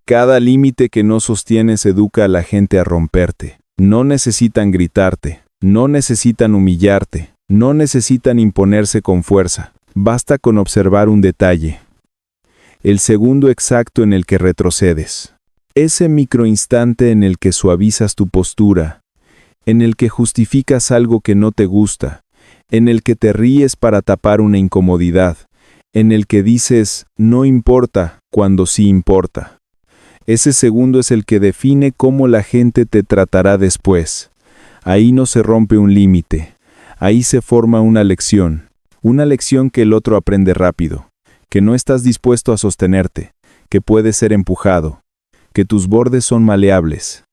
Cada límite que no sostienes educa a la gente a romperte. No necesitan gritarte, no necesitan humillarte, no necesitan imponerse con fuerza. Basta con observar un detalle. El segundo exacto en el que retrocedes. Ese microinstante en el que suavizas tu postura, en el que justificas algo que no te gusta, en el que te ríes para tapar una incomodidad, en el que dices no importa cuando sí importa. Ese segundo es el que define cómo la gente te tratará después. Ahí no se rompe un límite, ahí se forma una lección que el otro aprende rápido, que no estás dispuesto a sostenerte, que puedes ser empujado, que tus bordes son maleables.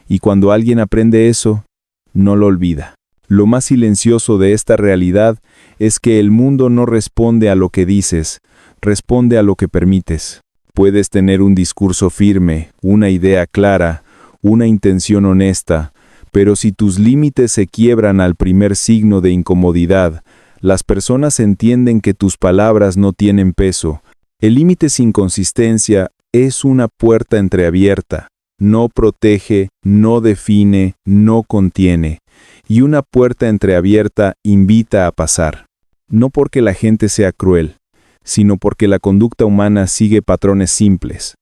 Y cuando alguien aprende eso, no lo olvida. Lo más silencioso de esta realidad es que el mundo no responde a lo que dices, responde a lo que permites. Puedes tener un discurso firme, una idea clara, una intención honesta, pero si tus límites se quiebran al primer signo de incomodidad, las personas entienden que tus palabras no tienen peso. El límite sin consistencia es una puerta entreabierta. No protege, no define, no contiene. Y una puerta entreabierta invita a pasar. No porque la gente sea cruel, sino porque la conducta humana sigue patrones simples.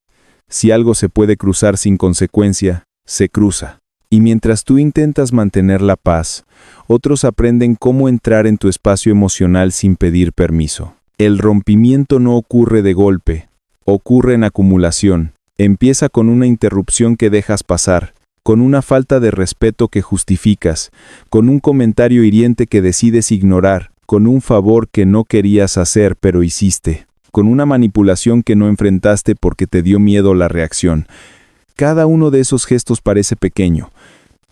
Si algo se puede cruzar sin consecuencia, se cruza. Y mientras tú intentas mantener la paz, otros aprenden cómo entrar en tu espacio emocional sin pedir permiso. El rompimiento no ocurre de golpe, ocurre en acumulación. Empieza con una interrupción que dejas pasar, con una falta de respeto que justificas, con un comentario hiriente que decides ignorar, con un favor que no querías hacer pero hiciste, con una manipulación que no enfrentaste porque te dio miedo la reacción. Cada uno de esos gestos parece pequeño,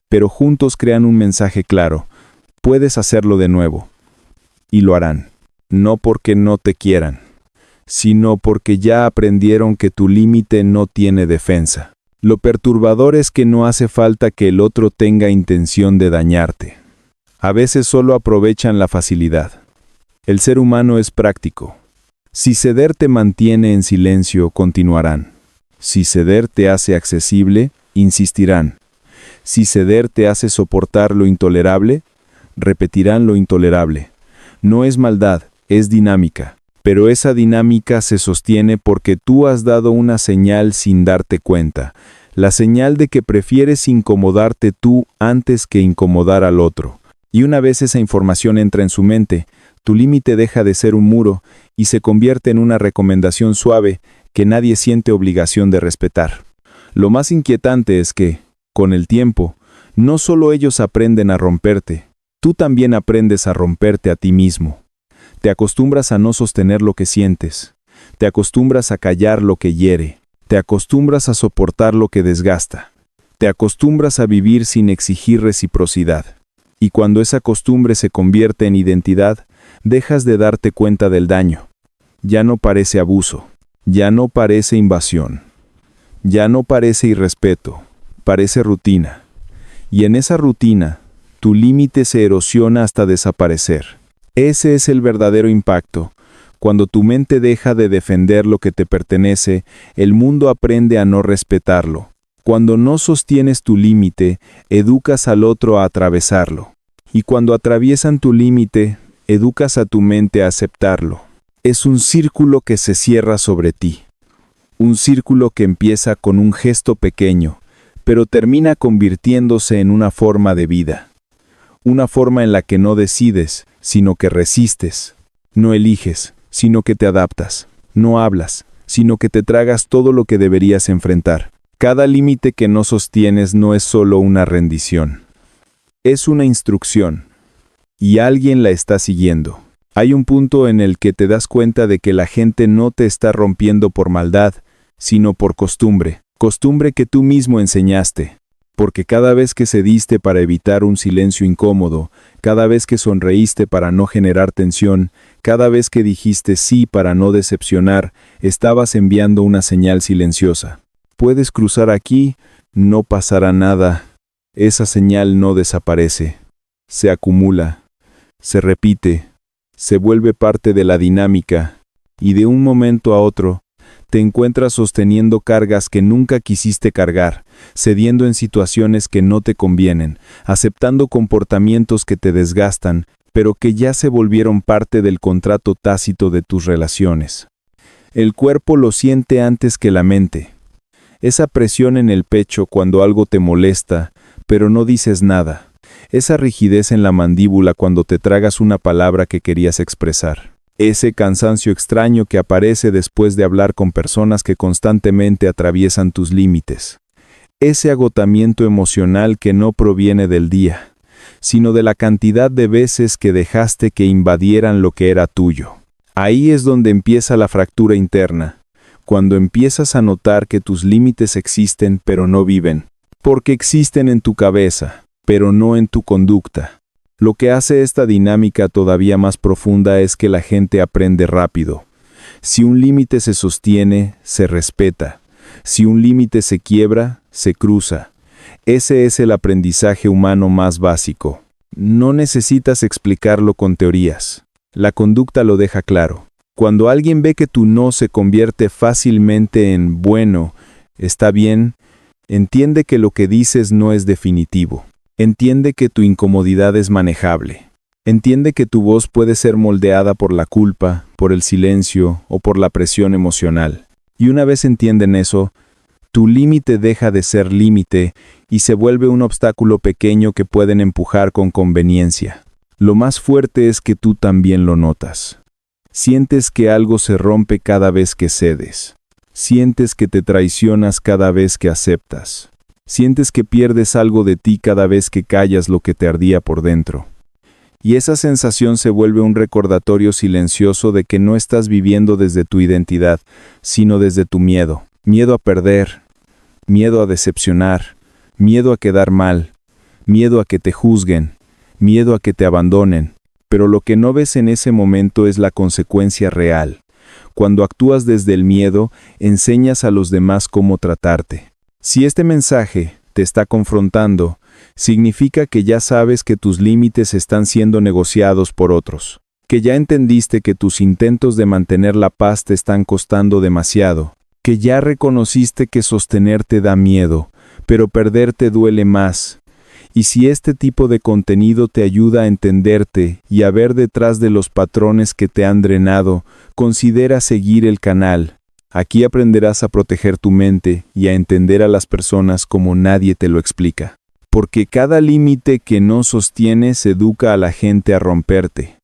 pero juntos crean un mensaje claro. Puedes hacerlo de nuevo. Y lo harán. No porque no te quieran, sino porque ya aprendieron que tu límite no tiene defensa. Lo perturbador es que no hace falta que el otro tenga intención de dañarte. A veces solo aprovechan la facilidad. El ser humano es práctico. Si ceder te mantiene en silencio, continuarán. Si ceder te hace accesible, insistirán. Si ceder te hace soportar lo intolerable, repetirán lo intolerable. No es maldad, es dinámica. Pero esa dinámica se sostiene porque tú has dado una señal sin darte cuenta. La señal de que prefieres incomodarte tú antes que incomodar al otro. Y una vez esa información entra en su mente, tu límite deja de ser un muro y se convierte en una recomendación suave que nadie siente obligación de respetar. Lo más inquietante es que, con el tiempo, no solo ellos aprenden a romperte, tú también aprendes a romperte a ti mismo. Te acostumbras a no sostener lo que sientes, te acostumbras a callar lo que hiere, te acostumbras a soportar lo que desgasta, te acostumbras a vivir sin exigir reciprocidad. Y cuando esa costumbre se convierte en identidad, dejas de darte cuenta del daño. Ya no parece abuso, ya no parece invasión, ya no parece irrespeto, parece rutina. Y en esa rutina, tu límite se erosiona hasta desaparecer. Ese es el verdadero impacto. Cuando tu mente deja de defender lo que te pertenece, el mundo aprende a no respetarlo. Cuando no sostienes tu límite, educas al otro a atravesarlo. Y cuando atraviesan tu límite, educas a tu mente a aceptarlo. Es un círculo que se cierra sobre ti. Un círculo que empieza con un gesto pequeño, pero termina convirtiéndose en una forma de vida. Una forma en la que no decides, sino que resistes. No eliges, sino que te adaptas. No hablas, sino que te tragas todo lo que deberías enfrentar. Cada límite que no sostienes no es solo una rendición. Es una instrucción. Y alguien la está siguiendo. Hay un punto en el que te das cuenta de que la gente no te está rompiendo por maldad, sino por costumbre. Costumbre que tú mismo enseñaste. Porque cada vez que cediste para evitar un silencio incómodo, cada vez que sonreíste para no generar tensión, cada vez que dijiste sí para no decepcionar, estabas enviando una señal silenciosa. Puedes cruzar aquí, no pasará nada. Esa señal no desaparece. Se acumula, se repite, se vuelve parte de la dinámica, y de un momento a otro, Te encuentras sosteniendo cargas que nunca quisiste cargar, cediendo en situaciones que no te convienen, aceptando comportamientos que te desgastan, pero que ya se volvieron parte del contrato tácito de tus relaciones. El cuerpo lo siente antes que la mente. Esa presión en el pecho cuando algo te molesta, pero no dices nada. Esa rigidez en la mandíbula cuando te tragas una palabra que querías expresar. Ese cansancio extraño que aparece después de hablar con personas que constantemente atraviesan tus límites. Ese agotamiento emocional que no proviene del día, sino de la cantidad de veces que dejaste que invadieran lo que era tuyo. Ahí es donde empieza la fractura interna, cuando empiezas a notar que tus límites existen pero no viven, porque existen en tu cabeza, pero no en tu conducta. Lo que hace esta dinámica todavía más profunda es que la gente aprende rápido. Si un límite se sostiene, se respeta. Si un límite se quiebra, se cruza. Ese es el aprendizaje humano más básico. No necesitas explicarlo con teorías. La conducta lo deja claro. Cuando alguien ve que tu no se convierte fácilmente en bueno, está bien, entiende que lo que dices no es definitivo. Entiende que tu incomodidad es manejable. Entiende que tu voz puede ser moldeada por la culpa, por el silencio o por la presión emocional. Y una vez entienden eso, tu límite deja de ser límite y se vuelve un obstáculo pequeño que pueden empujar con conveniencia. Lo más fuerte es que tú también lo notas. Sientes que algo se rompe cada vez que cedes. Sientes que te traicionas cada vez que aceptas. Sientes que pierdes algo de ti cada vez que callas lo que te ardía por dentro. Y esa sensación se vuelve un recordatorio silencioso de que no estás viviendo desde tu identidad, sino desde tu miedo. Miedo a perder, miedo a decepcionar, miedo a quedar mal, miedo a que te juzguen, miedo a que te abandonen. Pero lo que no ves en ese momento es la consecuencia real. Cuando actúas desde el miedo, enseñas a los demás cómo tratarte. Si este mensaje te está confrontando, significa que ya sabes que tus límites están siendo negociados por otros, que ya entendiste que tus intentos de mantener la paz te están costando demasiado, que ya reconociste que sostenerte da miedo, pero perderte duele más. Y si este tipo de contenido te ayuda a entenderte y a ver detrás de los patrones que te han drenado, considera seguir el canal. Aquí aprenderás a proteger tu mente y a entender a las personas como nadie te lo explica. Porque cada límite que no sostienes educa a la gente a romperte.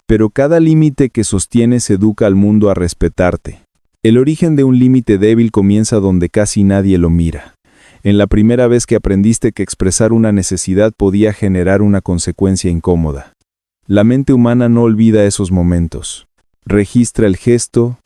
Pero cada límite que sostienes educa al mundo a respetarte. El origen de un límite débil comienza donde casi nadie lo mira. En la primera vez que aprendiste que expresar una necesidad podía generar una consecuencia incómoda. La mente humana no olvida esos momentos. Registra el gesto,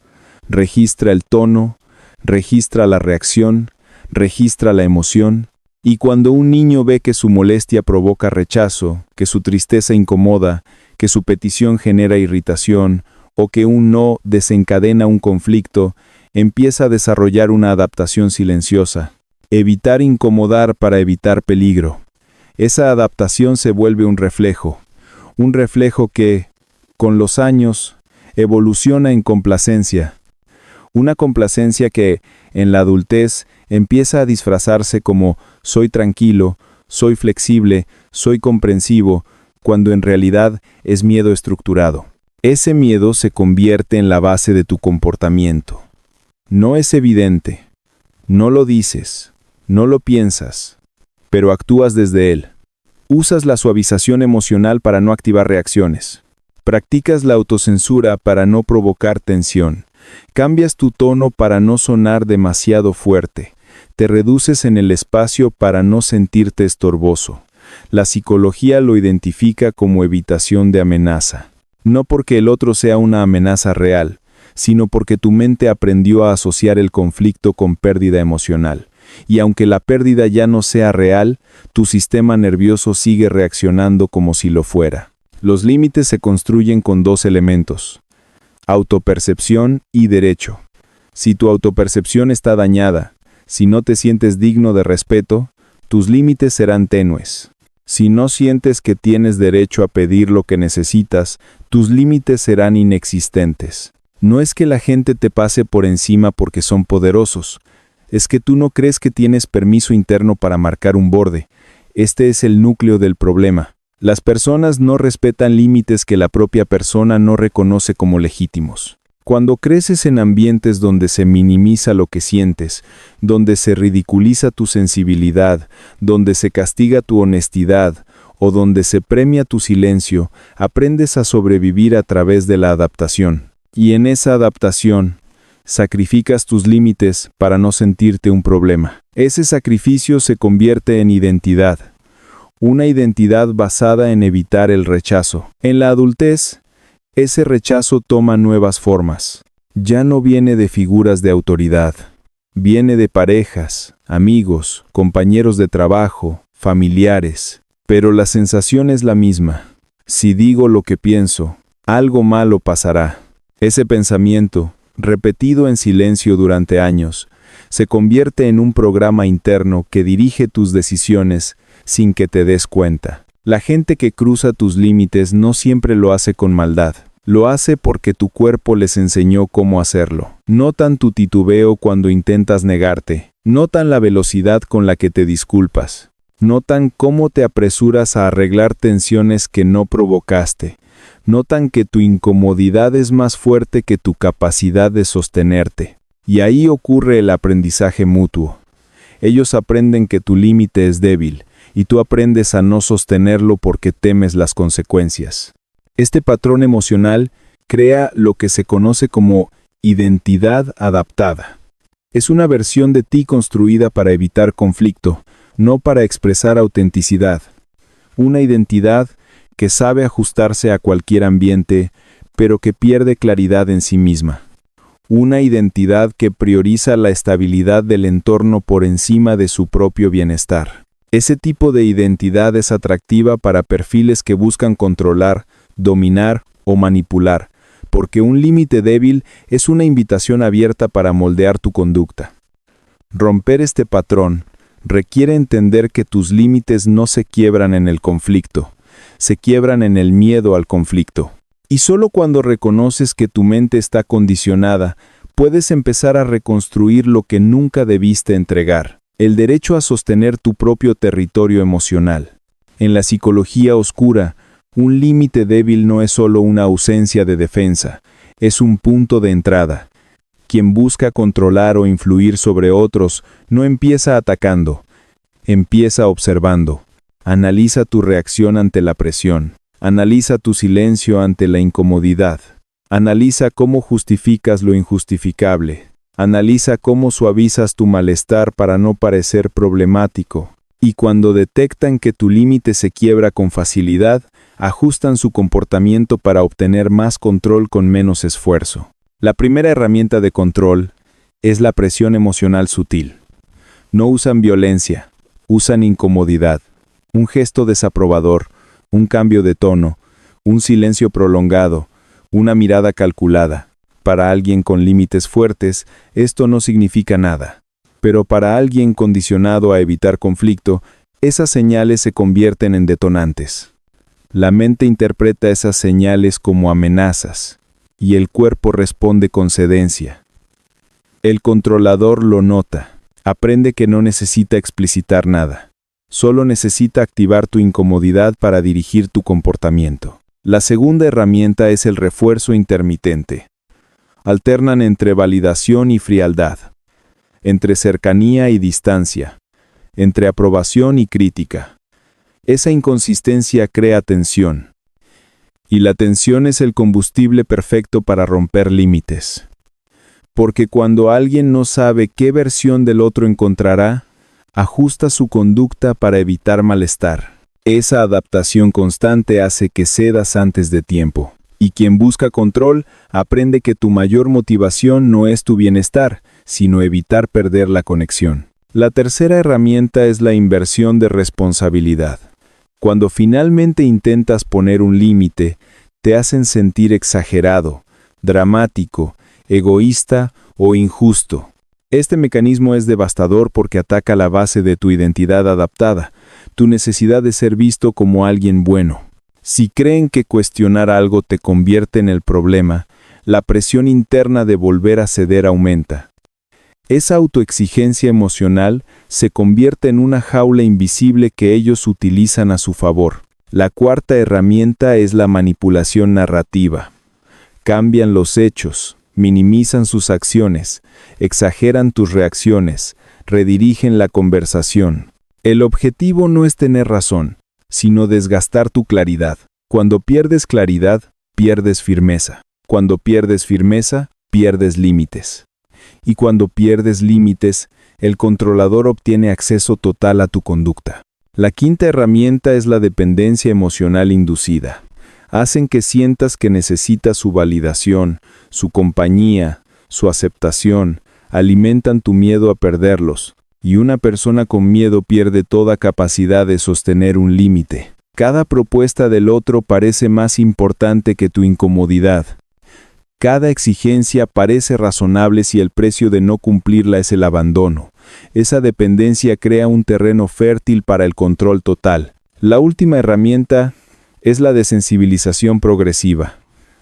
registra el tono, registra la reacción, registra la emoción, y cuando un niño ve que su molestia provoca rechazo, que su tristeza incomoda, que su petición genera irritación, o que un no desencadena un conflicto, empieza a desarrollar una adaptación silenciosa. Evitar incomodar para evitar peligro. Esa adaptación se vuelve un reflejo que, con los años, evoluciona en complacencia. Una complacencia que, en la adultez, empieza a disfrazarse como soy tranquilo, soy flexible, soy comprensivo, cuando en realidad es miedo estructurado. Ese miedo se convierte en la base de tu comportamiento. No es evidente, no lo dices, no lo piensas, pero actúas desde él. Usas la suavización emocional para no activar reacciones. Practicas la autocensura para no provocar tensión. Cambias tu tono para no sonar demasiado fuerte. Te reduces en el espacio para no sentirte estorboso. La psicología lo identifica como evitación de amenaza. No porque el otro sea una amenaza real, sino porque tu mente aprendió a asociar el conflicto con pérdida emocional. Y aunque la pérdida ya no sea real, tu sistema nervioso sigue reaccionando como si lo fuera. Los límites se construyen con dos elementos: autopercepción y derecho. Si tu autopercepción está dañada, si no te sientes digno de respeto, tus límites serán tenues. Si no sientes que tienes derecho a pedir lo que necesitas, tus límites serán inexistentes. No es que la gente te pase por encima porque son poderosos. Es que tú no crees que tienes permiso interno para marcar un borde. Este es el núcleo del problema. Las personas no respetan límites que la propia persona no reconoce como legítimos. Cuando creces en ambientes donde se minimiza lo que sientes, donde se ridiculiza tu sensibilidad, donde se castiga tu honestidad, o donde se premia tu silencio, aprendes a sobrevivir a través de la adaptación. Y en esa adaptación, sacrificas tus límites para no sentirte un problema. Ese sacrificio se convierte en identidad. Una identidad basada en evitar el rechazo. En la adultez, ese rechazo toma nuevas formas. Ya no viene de figuras de autoridad. Viene de parejas, amigos, compañeros de trabajo, familiares. Pero la sensación es la misma. Si digo lo que pienso, algo malo pasará. Ese pensamiento, repetido en silencio durante años, se convierte en un programa interno que dirige tus decisiones sin que te des cuenta. La gente que cruza tus límites no siempre lo hace con maldad. Lo hace porque tu cuerpo les enseñó cómo hacerlo. Notan tu titubeo cuando intentas negarte. Notan la velocidad con la que te disculpas. Notan cómo te apresuras a arreglar tensiones que no provocaste. Notan que tu incomodidad es más fuerte que tu capacidad de sostenerte. Y ahí ocurre el aprendizaje mutuo. Ellos aprenden que tu límite es débil, y tú aprendes a no sostenerlo porque temes las consecuencias. Este patrón emocional crea lo que se conoce como identidad adaptada. Es una versión de ti construida para evitar conflicto, no para expresar autenticidad. Una identidad que sabe ajustarse a cualquier ambiente, pero que pierde claridad en sí misma. Una identidad que prioriza la estabilidad del entorno por encima de su propio bienestar. Ese tipo de identidad es atractiva para perfiles que buscan controlar, dominar o manipular, porque un límite débil es una invitación abierta para moldear tu conducta. Romper este patrón requiere entender que tus límites no se quiebran en el conflicto, se quiebran en el miedo al conflicto. Y solo cuando reconoces que tu mente está condicionada, puedes empezar a reconstruir lo que nunca debiste entregar, el derecho a sostener tu propio territorio emocional. En la psicología oscura, un límite débil no es solo una ausencia de defensa, es un punto de entrada. Quien busca controlar o influir sobre otros no empieza atacando, empieza observando. Analiza tu reacción ante la presión. Analiza tu silencio ante la incomodidad. Analiza cómo justificas lo injustificable. Analiza cómo suavizas tu malestar para no parecer problemático. Y cuando detectan que tu límite se quiebra con facilidad, ajustan su comportamiento para obtener más control con menos esfuerzo. La primera herramienta de control es la presión emocional sutil. No usan violencia, usan incomodidad, un gesto desaprobador, un cambio de tono, un silencio prolongado, una mirada calculada. Para alguien con límites fuertes, esto no significa nada. Pero para alguien condicionado a evitar conflicto, esas señales se convierten en detonantes. La mente interpreta esas señales como amenazas, y el cuerpo responde con cedencia. El controlador lo nota, aprende que no necesita explicitar nada. Solo necesita activar tu incomodidad para dirigir tu comportamiento. La segunda herramienta es el refuerzo intermitente. Alternan entre validación y frialdad, entre cercanía y distancia, entre aprobación y crítica. Esa inconsistencia crea tensión. Y la tensión es el combustible perfecto para romper límites. Porque cuando alguien no sabe qué versión del otro encontrará, ajusta su conducta para evitar malestar. Esa adaptación constante hace que cedas antes de tiempo. Y quien busca control aprende que tu mayor motivación no es tu bienestar, sino evitar perder la conexión. La tercera herramienta es la inversión de responsabilidad. Cuando finalmente intentas poner un límite, te hacen sentir exagerado, dramático, egoísta o injusto. Este mecanismo es devastador porque ataca la base de tu identidad adaptada, tu necesidad de ser visto como alguien bueno. Si creen que cuestionar algo te convierte en el problema, la presión interna de volver a ceder aumenta. Esa autoexigencia emocional se convierte en una jaula invisible que ellos utilizan a su favor. La cuarta herramienta es la manipulación narrativa. Cambian los hechos, minimizan sus acciones, exageran tus reacciones, redirigen la conversación. El objetivo no es tener razón, sino desgastar tu claridad. Cuando pierdes claridad, pierdes firmeza. Cuando pierdes firmeza, pierdes límites. Y cuando pierdes límites, el controlador obtiene acceso total a tu conducta. La quinta herramienta es la dependencia emocional inducida. Hacen que sientas que necesitas su validación, su compañía, su aceptación, alimentan tu miedo a perderlos, y una persona con miedo pierde toda capacidad de sostener un límite. Cada propuesta del otro parece más importante que tu incomodidad. Cada exigencia parece razonable si el precio de no cumplirla es el abandono. Esa dependencia crea un terreno fértil para el control total. La última herramienta es la desensibilización progresiva.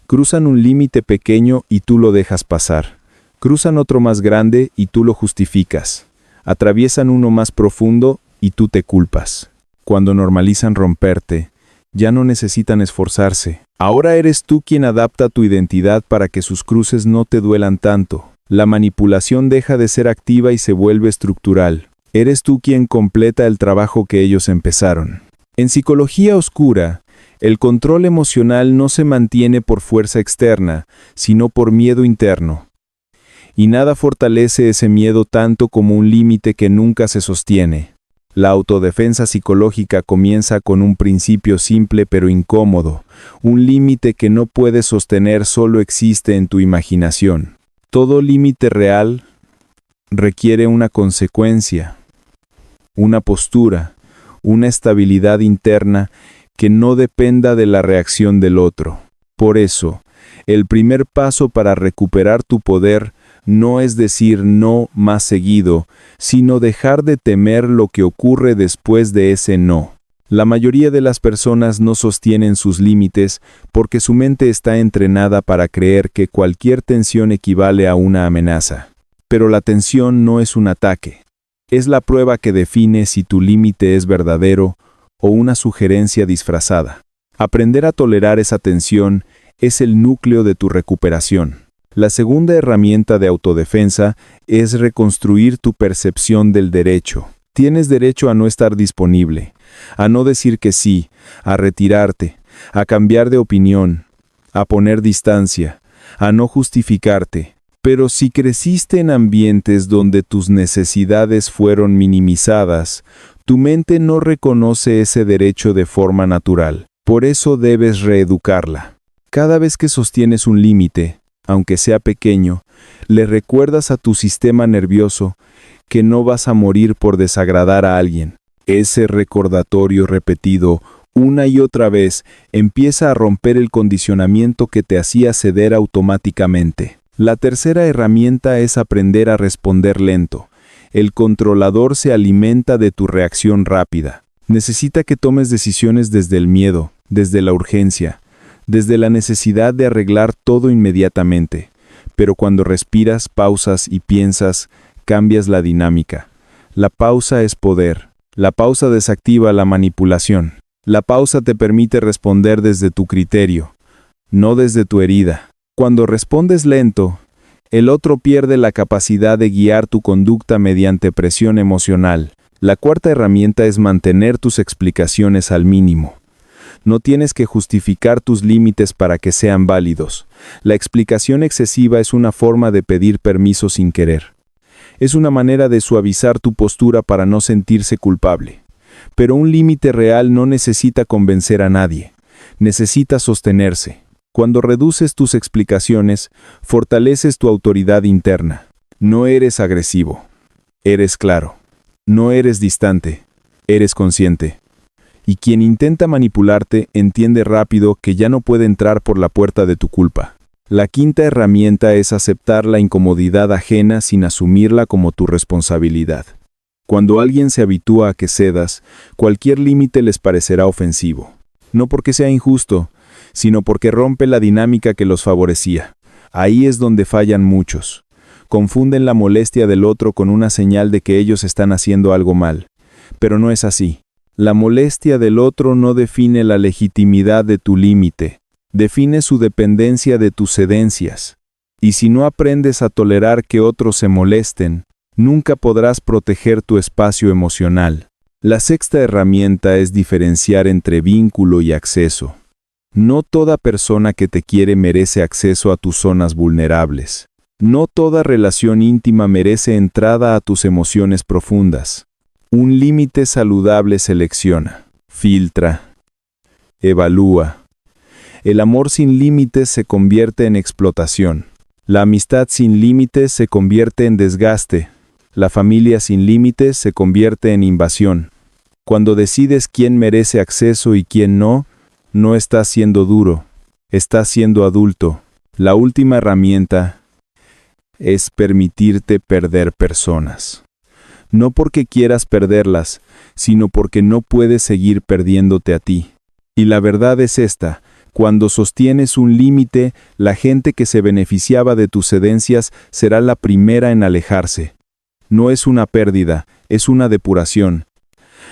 Cruzan un límite pequeño y tú lo dejas pasar. Cruzan otro más grande y tú lo justificas. Atraviesan uno más profundo y tú te culpas. Cuando normalizan romperte, ya no necesitan esforzarse. Ahora eres tú quien adapta tu identidad para que sus cruces no te duelan tanto. La manipulación deja de ser activa y se vuelve estructural. Eres tú quien completa el trabajo que ellos empezaron. En psicología oscura, el control emocional no se mantiene por fuerza externa, sino por miedo interno. Y nada fortalece ese miedo tanto como un límite que nunca se sostiene. La autodefensa psicológica comienza con un principio simple pero incómodo. Un límite que no puedes sostener solo existe en tu imaginación. Todo límite real requiere una consecuencia, una postura, una estabilidad interna que no dependa de la reacción del otro. Por eso, el primer paso para recuperar tu poder no es decir no más seguido, sino dejar de temer lo que ocurre después de ese no. La mayoría de las personas no sostienen sus límites porque su mente está entrenada para creer que cualquier tensión equivale a una amenaza. Pero la tensión no es un ataque. Es la prueba que define si tu límite es verdadero o una sugerencia disfrazada. Aprender a tolerar esa tensión es el núcleo de tu recuperación. La segunda herramienta de autodefensa es reconstruir tu percepción del derecho. Tienes derecho a no estar disponible, a no decir que sí, a retirarte, a cambiar de opinión, a poner distancia, a no justificarte. Pero si creciste en ambientes donde tus necesidades fueron minimizadas, tu mente no reconoce ese derecho de forma natural. Por eso debes reeducarla. Cada vez que sostienes un límite, aunque sea pequeño, le recuerdas a tu sistema nervioso que no vas a morir por desagradar a alguien. Ese recordatorio repetido una y otra vez empieza a romper el condicionamiento que te hacía ceder automáticamente. La tercera herramienta es aprender a responder lento. El controlador se alimenta de tu reacción rápida. Necesita que tomes decisiones desde el miedo, desde la urgencia, desde la necesidad de arreglar todo inmediatamente. Pero cuando respiras, pausas y piensas, cambias la dinámica. La pausa es poder. La pausa desactiva la manipulación. La pausa te permite responder desde tu criterio, no desde tu herida. Cuando respondes lento, el otro pierde la capacidad de guiar tu conducta mediante presión emocional. La cuarta herramienta es mantener tus explicaciones al mínimo. No tienes que justificar tus límites para que sean válidos. La explicación excesiva es una forma de pedir permiso sin querer. Es una manera de suavizar tu postura para no sentirse culpable. Pero un límite real no necesita convencer a nadie. Necesita sostenerse. Cuando reduces tus explicaciones, fortaleces tu autoridad interna. No eres agresivo. Eres claro. No eres distante. Eres consciente. Y quien intenta manipularte entiende rápido que ya no puede entrar por la puerta de tu culpa. La quinta herramienta es aceptar la incomodidad ajena sin asumirla como tu responsabilidad. Cuando alguien se habitúa a que cedas, cualquier límite les parecerá ofensivo. No porque sea injusto, sino porque rompe la dinámica que los favorecía. Ahí es donde fallan muchos. Confunden la molestia del otro con una señal de que ellos están haciendo algo mal. Pero no es así. La molestia del otro no define la legitimidad de tu límite. Define su dependencia de tus cedencias. Y si no aprendes a tolerar que otros se molesten, nunca podrás proteger tu espacio emocional. La sexta herramienta es diferenciar entre vínculo y acceso. No toda persona que te quiere merece acceso a tus zonas vulnerables. No toda relación íntima merece entrada a tus emociones profundas. Un límite saludable selecciona, filtra, evalúa. El amor sin límites se convierte en explotación. La amistad sin límites se convierte en desgaste. La familia sin límites se convierte en invasión. Cuando decides quién merece acceso y quién no, no estás siendo duro, estás siendo adulto. La última herramienta es permitirte perder personas. No porque quieras perderlas, sino porque no puedes seguir perdiéndote a ti. Y la verdad es esta: cuando sostienes un límite, la gente que se beneficiaba de tus cedencias será la primera en alejarse. No es una pérdida, es una depuración.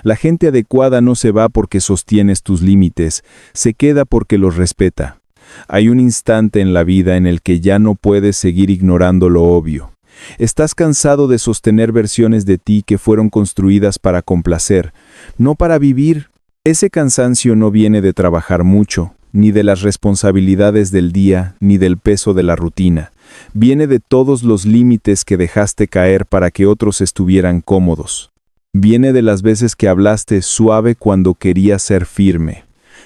La gente adecuada no se va porque sostienes tus límites, se queda porque los respeta. Hay un instante en la vida en el que ya no puedes seguir ignorando lo obvio. Estás cansado de sostener versiones de ti que fueron construidas para complacer, no para vivir. Ese cansancio no viene de trabajar mucho, ni de las responsabilidades del día, ni del peso de la rutina. Viene de todos los límites que dejaste caer para que otros estuvieran cómodos. Viene de las veces que hablaste suave cuando querías ser firme.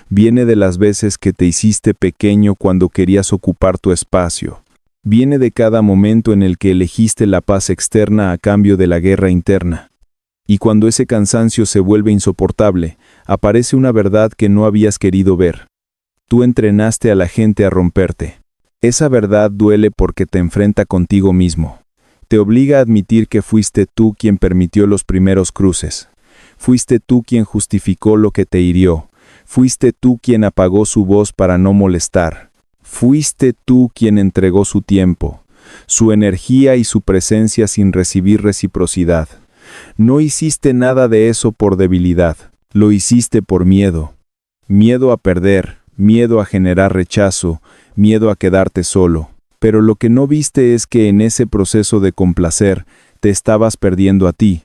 Viene de las veces que te hiciste pequeño cuando querías ocupar tu espacio. Viene de cada momento en el que elegiste la paz externa a cambio de la guerra interna. Y cuando ese cansancio se vuelve insoportable, aparece una verdad que no habías querido ver. Tú entrenaste a la gente a romperte. Esa verdad duele porque te enfrenta contigo mismo. Te obliga a admitir que fuiste tú quien permitió los primeros cruces. Fuiste tú quien justificó lo que te hirió. Fuiste tú quien apagó su voz para no molestar. Fuiste tú quien entregó su tiempo, su energía y su presencia sin recibir reciprocidad. No hiciste nada de eso por debilidad, lo hiciste por miedo. Miedo a perder, miedo a generar rechazo, miedo a quedarte solo. Pero lo que no viste es que en ese proceso de complacer, te estabas perdiendo a ti.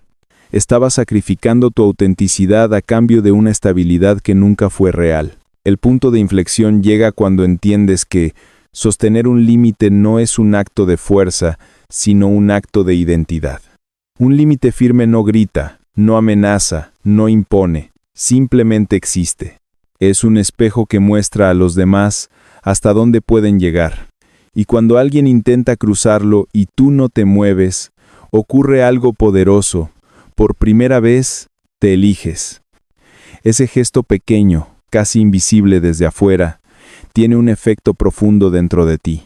Estabas sacrificando tu autenticidad a cambio de una estabilidad que nunca fue real. El punto de inflexión llega cuando entiendes que sostener un límite no es un acto de fuerza, sino un acto de identidad. Un límite firme no grita, no amenaza, no impone, simplemente existe. Es un espejo que muestra a los demás hasta dónde pueden llegar. Y cuando alguien intenta cruzarlo y tú no te mueves, ocurre algo poderoso. Por primera vez, te eliges. Ese gesto pequeño, casi invisible desde afuera, tiene un efecto profundo dentro de ti.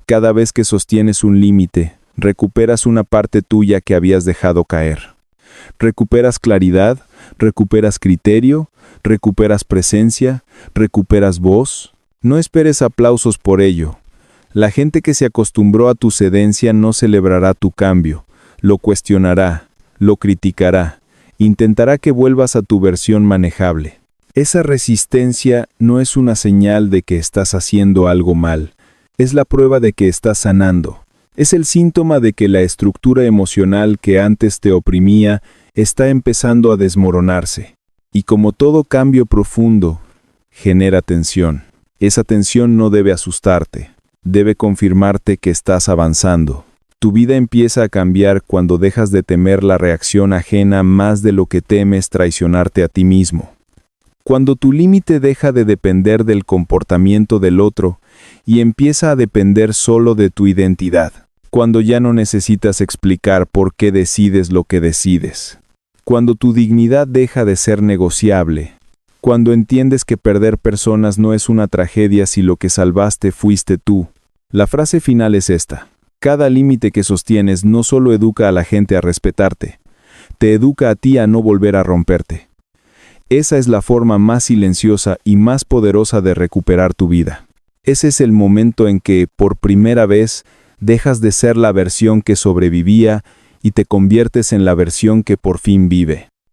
Cada vez que sostienes un límite, recuperas una parte tuya que habías dejado caer. Recuperas claridad, recuperas criterio, recuperas presencia, recuperas voz. No esperes aplausos por ello. La gente que se acostumbró a tu cedencia no celebrará tu cambio, lo cuestionará, lo criticará, intentará que vuelvas a tu versión manejable. Esa resistencia no es una señal de que estás haciendo algo mal, es la prueba de que estás sanando. Es el síntoma de que la estructura emocional que antes te oprimía está empezando a desmoronarse. Y como todo cambio profundo, genera tensión. Esa tensión no debe asustarte, debe confirmarte que estás avanzando. Tu vida empieza a cambiar cuando dejas de temer la reacción ajena más de lo que temes traicionarte a ti mismo. Cuando tu límite deja de depender del comportamiento del otro y empieza a depender solo de tu identidad. Cuando ya no necesitas explicar por qué decides lo que decides. Cuando tu dignidad deja de ser negociable. Cuando entiendes que perder personas no es una tragedia si lo que salvaste fuiste tú. La frase final es esta. Cada límite que sostienes no solo educa a la gente a respetarte, te educa a ti a no volver a romperte. Esa es la forma más silenciosa y más poderosa de recuperar tu vida. Ese es el momento en que, por primera vez, dejas de ser la versión que sobrevivía y te conviertes en la versión que por fin vive.